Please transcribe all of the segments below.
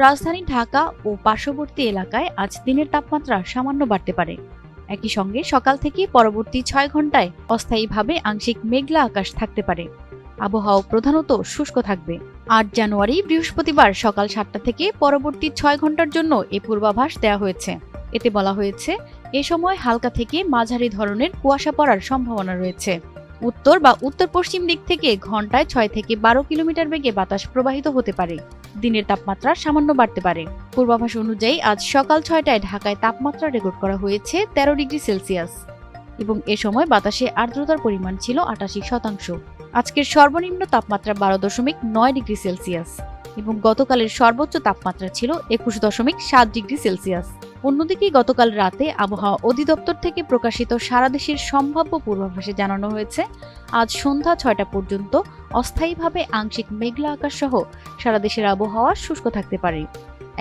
রাজধানী ঢাকা ও পার্শ্ববর্তী এলাকায় আজ দিনের তাপমাত্রা সামান্য বাড়তে পারে। একই সঙ্গে সকাল থেকে পরবর্তী ৬ ঘন্টায় অস্থায়ীভাবে আংশিক মেঘলা আকাশ থাকতে পারে। আবহাওয়া প্রধানত শুষ্ক থাকবে। ৮ জানুয়ারি বৃহস্পতিবার সকাল ৭টা থেকে পরবর্তী ৬ ঘন্টার জন্য এ পূর্বাভাস দেওয়া হয়েছে। এতে বলা হয়েছে, এ সময় হালকা থেকে মাঝারি ধরনের কুয়াশা পড়ার সম্ভাবনা রয়েছে। উত্তর বা উত্তর পশ্চিম দিক থেকে ঘন্টায় ৬ থেকে ১২ কিলোমিটার বেগে বাতাস প্রবাহিত হতে পারে। দিনের তাপমাত্রা সামান্য বাড়তে পারে। পূর্বাভাস অনুযায়ী আজ সকাল ৬টায় ঢাকায় তাপমাত্রা রেকর্ড করা হয়েছে ১৩ ডিগ্রি সেলসিয়াস এবং এ সময় বাতাসে আর্দ্রতার পরিমাণ ছিল ৮৮%। আজকের সর্বনিম্ন তাপমাত্রা ১২.৯ ডিগ্রি সেলসিয়াস এবং গতকালের সর্বোচ্চ তাপমাত্রা ছিল ২১.৭ ডিগ্রি সেলসিয়াস। অন্যদিকে গতকাল রাতে আবহাওয়া অধিদপ্তর থেকে প্রকাশিত সারা দেশের সম্ভাব্য পূর্বাভাসে জানানো হয়েছে, আজ সন্ধ্যা ৬টা পর্যন্ত অস্থায়ীভাবে আংশিক মেঘলা আকাশ সহ সারা দেশের আবহাওয়া শুষ্ক থাকতে পারে।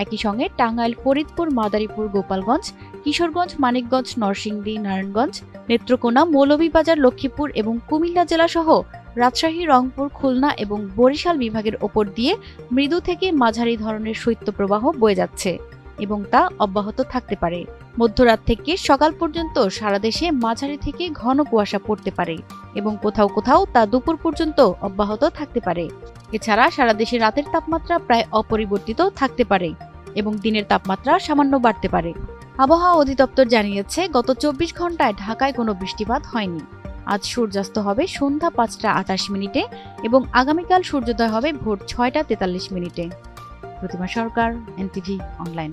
একই সঙ্গে টাঙ্গাইল, ফরিদপুর, মাদারীপুর, গোপালগঞ্জ, কিশোরগঞ্জ, মানিকগঞ্জ, নরসিংদী, নারায়ণগঞ্জ, নেত্রকোনা, মৌলভীবাজার, লক্ষ্মীপুর এবং কুমিল্লা জেলা সহ রাজশাহী, রংপুর, খুলনা এবং বরিশাল বিভাগের ওপর দিয়ে মৃদু থেকে মাঝারি ধরনের শৈত্যপ্রবাহ বয়ে যাচ্ছে এবং তা অব্যাহত থাকতে পারে। মধ্যরাত থেকে সকাল পর্যন্ত সারা দেশে মাঝারি থেকে ঘন কুয়াশা পড়তে পারে এবং কোথাও কোথাও তা দুপুর পর্যন্ত অব্যাহত থাকতে পারে। এছাড়া সারা দেশে রাতের তাপমাত্রা প্রায় অপরিবর্তিত থাকতে পারে এবং দিনের তাপমাত্রা সামান্য বাড়তে পারে। আবহাওয়া অধিদপ্তর জানিয়েছে, গত ২৪ ঘন্টায় ঢাকায় কোনো বৃষ্টিপাত হয়নি। আজ সূর্যাস্ত হবে সন্ধ্যা ৫টা ২৮ মিনিটে এবং আগামীকাল সূর্যোদয় হবে ভোর ৬টা ৪৩ মিনিটে। প্রতিমা সরকার, এনটিভি অনলাইন।